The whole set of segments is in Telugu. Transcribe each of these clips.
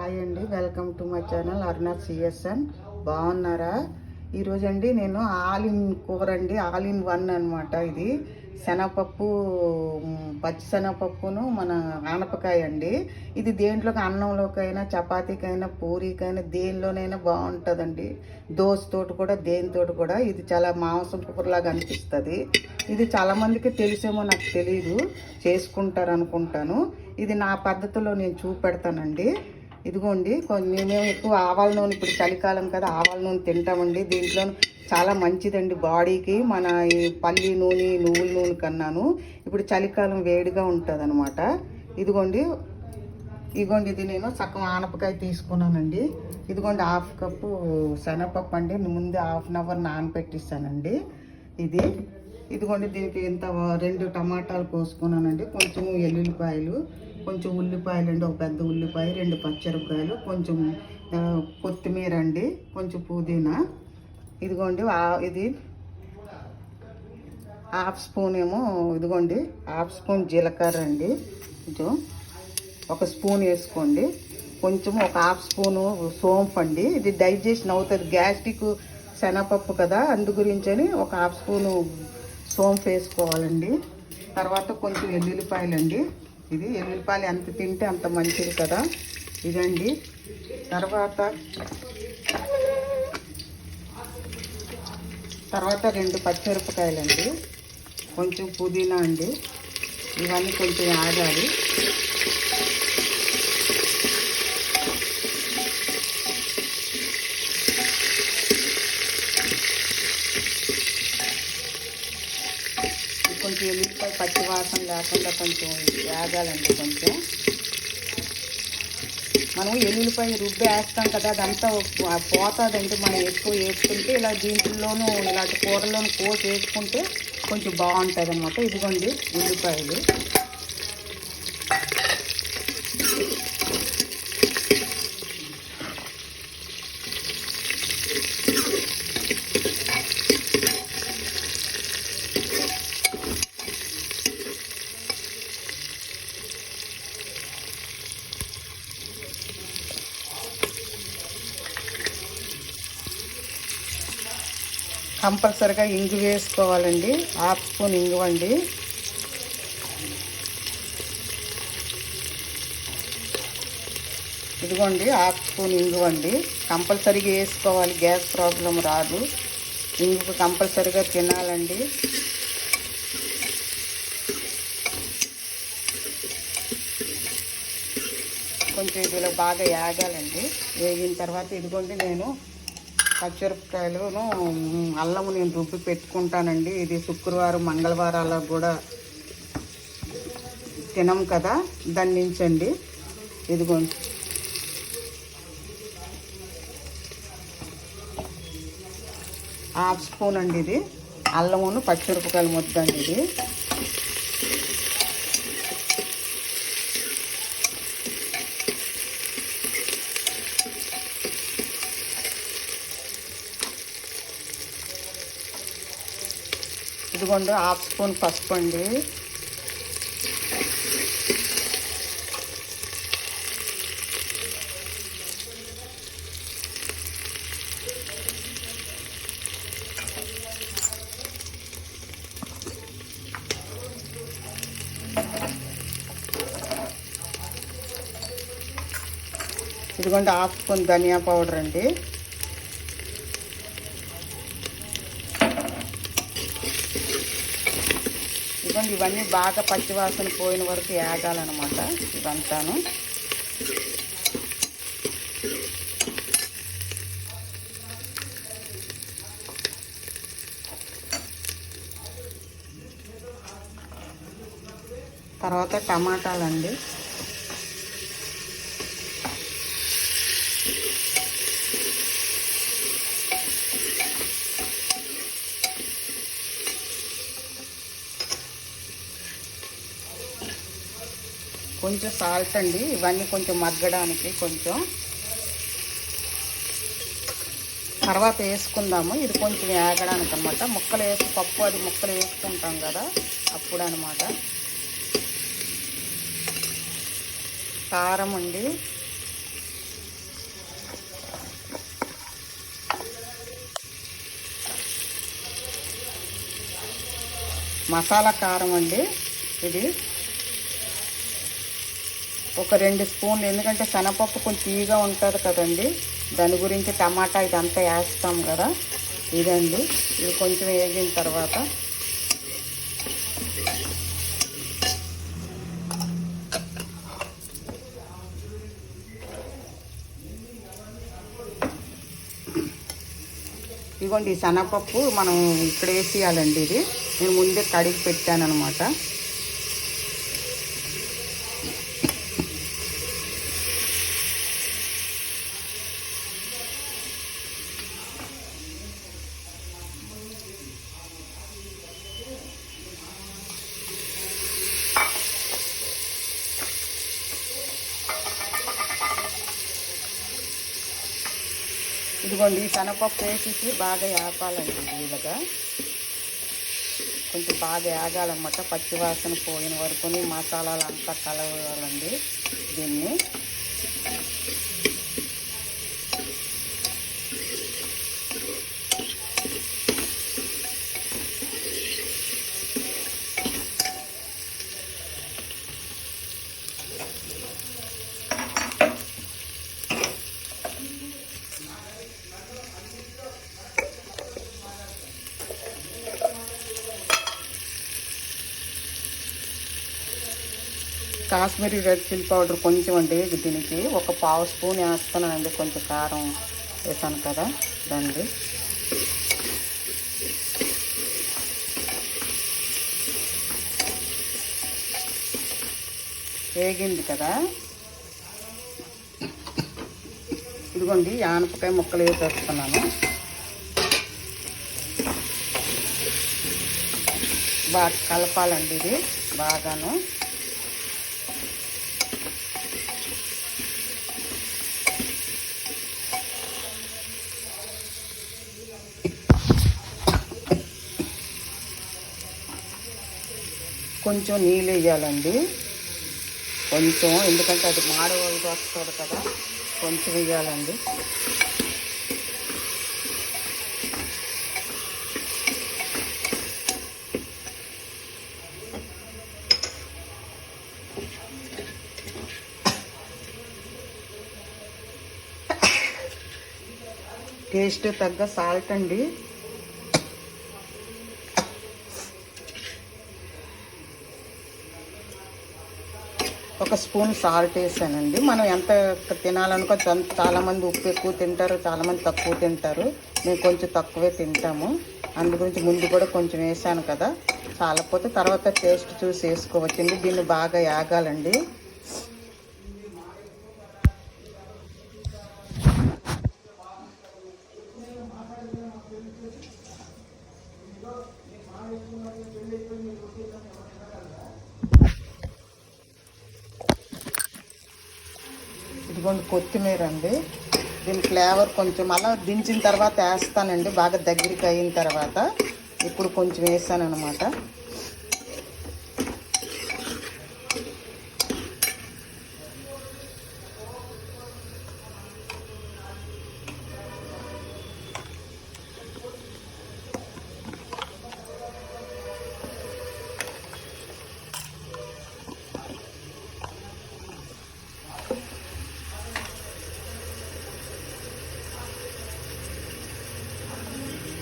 హాయ్ అండి, welcome to my channel Aruna CSN. బాగున్నారా? ఈరోజు అండి నేను ఆల్ ఇన్ కూర అండి, ఆల్ ఇన్ వన్ అనమాట. ఇది శనగపప్పు, పచ్చి శనగపప్పును మన ఆనపకాయ అండి. ఇది దేంట్లోకి, అన్నంలోకైనా, చపాతీకైనా, పూరీకైనా, దేనిలోనైనా బాగుంటుందండి. దోశతోటి కూడా, దేనితోటి కూడా. ఇది చాలా మాంసం కూరలాగా అనిపిస్తుంది. ఇది చాలామందికి తెలిసేమో, నాకు తెలియదు, చేసుకుంటారు అనుకుంటాను. ఇది నా పద్ధతిలో నేను చూపెడతానండి. ఇదిగోండి, మేమేమో ఎక్కువ ఆవాల నూనె, ఇప్పుడు చలికాలం కదా, ఆవాల నూనె తింటామండి. దీంట్లో చాలా మంచిదండి బాడీకి. మన ఈ పల్లి నూనె, నువ్వుల నూనె కన్నాను ఇప్పుడు చలికాలం వేడిగా ఉంటుంది అనమాట. ఇదిగోండి, ఇది నేను సగం ఆనపకాయ తీసుకున్నానండి. ఇదిగోండి, హాఫ్ కప్పు శనగపప్పు అండి, ముందే హాఫ్ అన్ అవర్ నానబెట్టిస్తానండి. ఇదిగోండి, దీనికి ఇంత 2 టమాటాలు కోసుకున్నానండి. కొంచెం ఎల్లుల్లిపాయలు, కొంచెం ఉల్లిపాయలు అండి, ఒక పెద్ద ఉల్లిపాయ, 2 పచ్చిమిరపకాయలు, కొంచెం కొత్తిమీర అండి, కొంచెం పుదీనా. ఇదిగోండి, ఇది హాఫ్ స్పూన్ ఏమో, ఇదిగోండి హాఫ్ స్పూన్ జీలకర్ర అండి. కొంచెం 1 స్పూన్ వేసుకోండి. కొంచెం ఒక హాఫ్ స్పూను సోంపు అండి. ఇది డైజెషన్ అవుతుంది, గ్యాస్ట్రిక్ శనగపప్పు కదా, అందు గురించి అని ఒక హాఫ్ స్పూను సోంపు వేసుకోవాలండి. తర్వాత కొంచెం ఎల్లుల్లిపాయలు అండి. ఇది ఎల్లుల్లిపాయలు ఎంత తింటే అంత మంచిది కదా, ఇదండి. తర్వాత 2 పచ్చిమిరపకాయలండి, కొంచెం పుదీనా అండి. ఇవన్నీ కొంచెం ఆగాలి. కొంచెం ఎల్లుల్లిపాయ పచ్చి వాసన లేకుండా కొంచెం వేగాలండి. కొంచెం మనం ఎల్లుల్లిపాయ రుబ్బి వేస్తాం కదా, అదంతా పోతుందండి. మనం ఎక్కువ వేసుకుంటే ఇలా దీంట్లోనూ, ఇలాంటి కూరలోనూ కోసి వేసుకుంటే కొంచెం బాగుంటుంది అనమాట. ఇదిగోండి ఉల్లిపాయలు. కంపల్సరిగా ఇంగు వేసుకోవాలండి, హాఫ్ స్పూన్ ఇంగు అండి. ఇదిగోండి హాఫ్ స్పూన్ ఇంగు అండి, కంపల్సరీగా వేసుకోవాలి, గ్యాస్ ప్రాబ్లం రాదు. ఇంగు కంపల్సరీగా తినాలండి. కొంచెం ఇదిలో బాగా వేగాలండి. వేగిన తర్వాత ఇదిగోండి, నేను పచ్చిమిరపకాయలును అల్లము నేను రుబ్బి పెట్టుకుంటానండి. ఇది శుక్రవారం, మంగళవారాలకు కూడా తినం కదా, దాని నుంచండి. ఇదిగోండి, హాఫ్ స్పూన్ అండి ఇది అల్లమును పచ్చిమిరపకాయలు ముద్ద అండి ఇది. ఇదిగోండి హాఫ్ స్పూన్ పసుపు అండి. ఇదిగోండి హాఫ్ స్పూన్ ధనియా పౌడర్ అండి. ఇదిగోండి, ఇవన్నీ బాగా పచ్చివాసన పోయిన వరకు వేగాలన్నమాట ఇదంతాను. తర్వాత టమాటాలండి. కొంచెం సాల్ట్ అండి, ఇవన్నీ కొంచెం మగ్గడానికి కొంచెం తర్వాత వేసుకుందాము. ఇది కొంచెం వేగడానికి అనమాట. ముక్కలు వేసి పప్పు అది ముక్కలు వేసుకుంటాం కదా, అప్పుడు అనమాట. కారం అండి, మసాలా కారం అండి ఇది ఒక 2 స్పూన్లు, ఎందుకంటే శనగపప్పు కొంచెం తీయగా ఉంటుంది కదండి, దాని గురించి టమాటా ఇదంతా వేస్తాం కదా. ఇదండి, ఇది కొంచెం వేగిన తర్వాత ఇదిగోండి ఈ శనగపప్పు మనం ఇక్కడ వేసేయాలండి. ఇది నేను ముందే కడిగి పెట్టాను అనమాట. ఇదిగోండి ఈ శనగపప్పు వేసేసి బాగా వేపాలండి. ఇలాగా కొంచెం బాగా వేగాలన్నమాట, పచ్చివాసన పోయిన వరకు మసాలాలు అంతా కలవాలండి దీన్ని. కాశ్మీరీ రెడ్ చిల్లీ పౌడర్ కొంచెం అండి, దీనికి ఒక 1/2 స్పూన్ వేస్తున్నానండి. కొంచెం కారం వేసాను కదా దాన్ని. వేగింది కదా, ఇదిగోండి ఆనపకాయ ముక్కలు వేసేస్తున్నాను. బాగా కలపాలండి ఇది బాగాను. కొంచెం నీళ్ళు వేయాలండి, కొంచెం, ఎందుకంటే అది మాడవలసి వస్తుంది కదా, కొంచెం వేయాలండి. టేస్ట్ తగ్గ సాల్ట్ అండి. ఒక స్పూన్ సాల్ట్ వేసానండి. మనం ఎంత తినాలనుకో, చాలామంది ఉప్పు ఎక్కువ తింటారు, చాలామంది తక్కువ తింటారు. మేము కొంచెం తక్కువే తింటాము, అందు గురించి ముందు కూడా కొంచెం వేసాను కదా. చాలపోతే తర్వాత టేస్ట్ చూసి వేసుకోవచ్చండి. దీన్ని బాగా యాగాలండి. ఇదిగోండి కొత్తిమీర అండి, దీని ఫ్లేవర్ కొంచెం అలా దించిన తర్వాత వేస్తానండి, బాగా దగ్గరికి అయిన తర్వాత. ఇప్పుడు కొంచెం వేసాను అనమాట.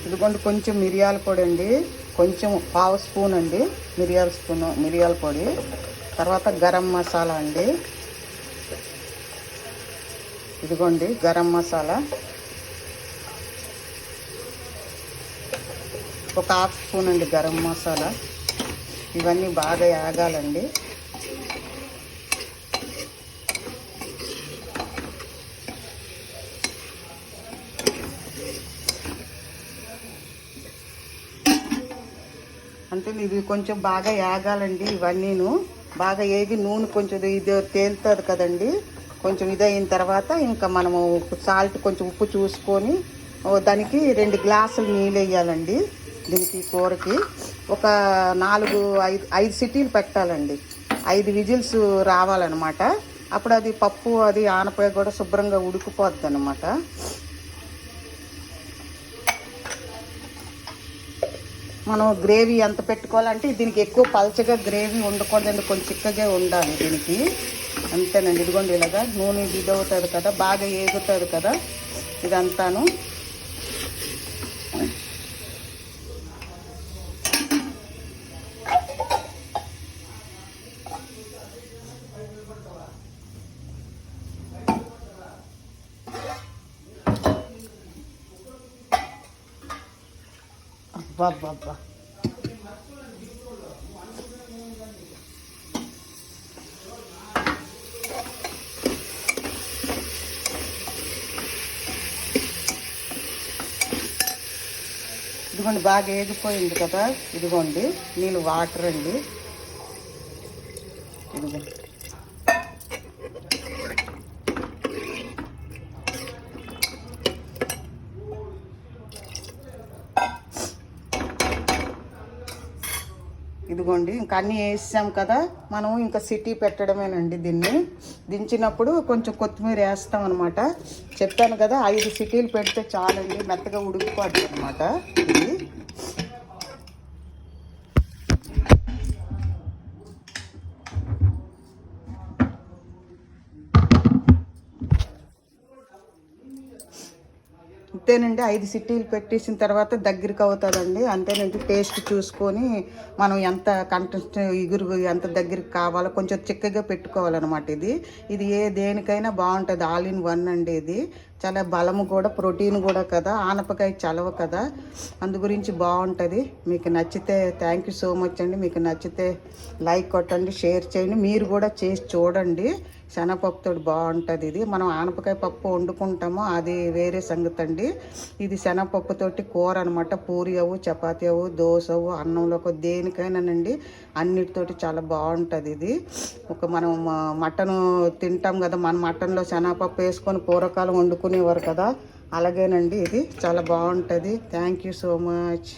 ఇదిగోండి కొంచెం మిరియాల పొడి అండి, కొంచెం 1/2 స్పూన్ అండి మిరియాల పొడి. తర్వాత గరం మసాలా అండి, ఇదిగోండి గరం మసాలా ఒక 1/2 స్పూన్ అండి గరం మసాలా. ఇవన్నీ బాగా యాగాలండి. అంటే ఇది కొంచెం బాగా యాగాలండి. ఇవన్నీను బాగా ఏగి నూనె కొంచెం ఇది తేలుతుంది కదండి. కొంచెం ఇదయిన తర్వాత ఇంకా మనము సాల్ట్ కొంచెం ఉప్పు చూసుకొని దానికి 2 గ్లాసులు నీళ్ళు వేయాలండి. దీనికి కూరకి ఒక 4-5 సిటీలు పెట్టాలండి. 5 విజిల్స్ రావాలన్నమాట. అప్పుడు అది పప్పు అది ఆనపకాయ కూడా శుభ్రంగా ఉడికిపోద్ది అన్నమాట. మనం గ్రేవీ ఎంత పెట్టుకోవాలంటే దీనికి ఎక్కువ పలచగా గ్రేవీ ఉండకూడదండి, కొంచెం చిక్కగా ఉండాలి దీనికి. అంతేనండి. ఇదిగోండి ఇలాగా నూనె ఇదవుతుంది కదా, బాగా ఏగుతుంది కదా ఇదంతాను. అబ్బా ఇదిగోండి బాగా ఏగిపోయింది కదా. ఇదిగోండి నీళ్ళు వాటర్ అండి. ఇదిగోండి ఇదిగోండి ఇంకా అన్నీ వేసాం కదా, మనం ఇంకా సిటీ పెట్టడమేనండి. దీన్ని దించినప్పుడు కొంచెం కొత్తిమీర వేస్తాం అనమాట. చెప్పాను కదా 5 సిటీలు పెడితే చాలండి, మెత్తగా ఉడికిపోద్ది అనమాట ఇది. అంతేనండి. 5 సిటీలు పెట్టేసిన తర్వాత దగ్గరికి అవుతుందండి. అంతేనండి. టేస్ట్ చూసుకొని మనం ఎంత కంటెస్ట్ ఇగురు ఎంత దగ్గరికి కావాలో కొంచెం చిక్కగా పెట్టుకోవాలన్నమాట. ఇది దేనికైనా బాగుంటుంది. ఆల్ ఇన్ వన్ అండి. ఇది చాలా బలము కూడా, ప్రోటీన్ కూడా కదా, ఆనపకాయ చలవ కదా, అందు గురించి బాగుంటుంది. మీకు నచ్చితే థ్యాంక్ యూ సో మచ్ అండి. మీకు నచ్చితే లైక్ కొట్టండి, షేర్ చేయండి, మీరు కూడా చేసి చూడండి. శనగపప్పుతో బాగుంటుంది ఇది. మనం ఆనపకాయ పప్పు వండుకుంటామో అది వేరే సంగతి అండి. ఇది శనగపప్పుతోటి కూర అనమాట. పూరి అవ్వు, చపాతీ అవ్వు, దోశ అవ్వు, అన్నంలోకి దేనికైనానండి అన్నిటితోటి చాలా బాగుంటుంది ఇది. మనం మటన్ తింటాం కదా, మన మటన్లో శనగపప్పు వేసుకొని పూరకాలం వండుకునేవారు కదా, అలాగేనండి ఇది చాలా బాగుంటుంది. Thank you so much.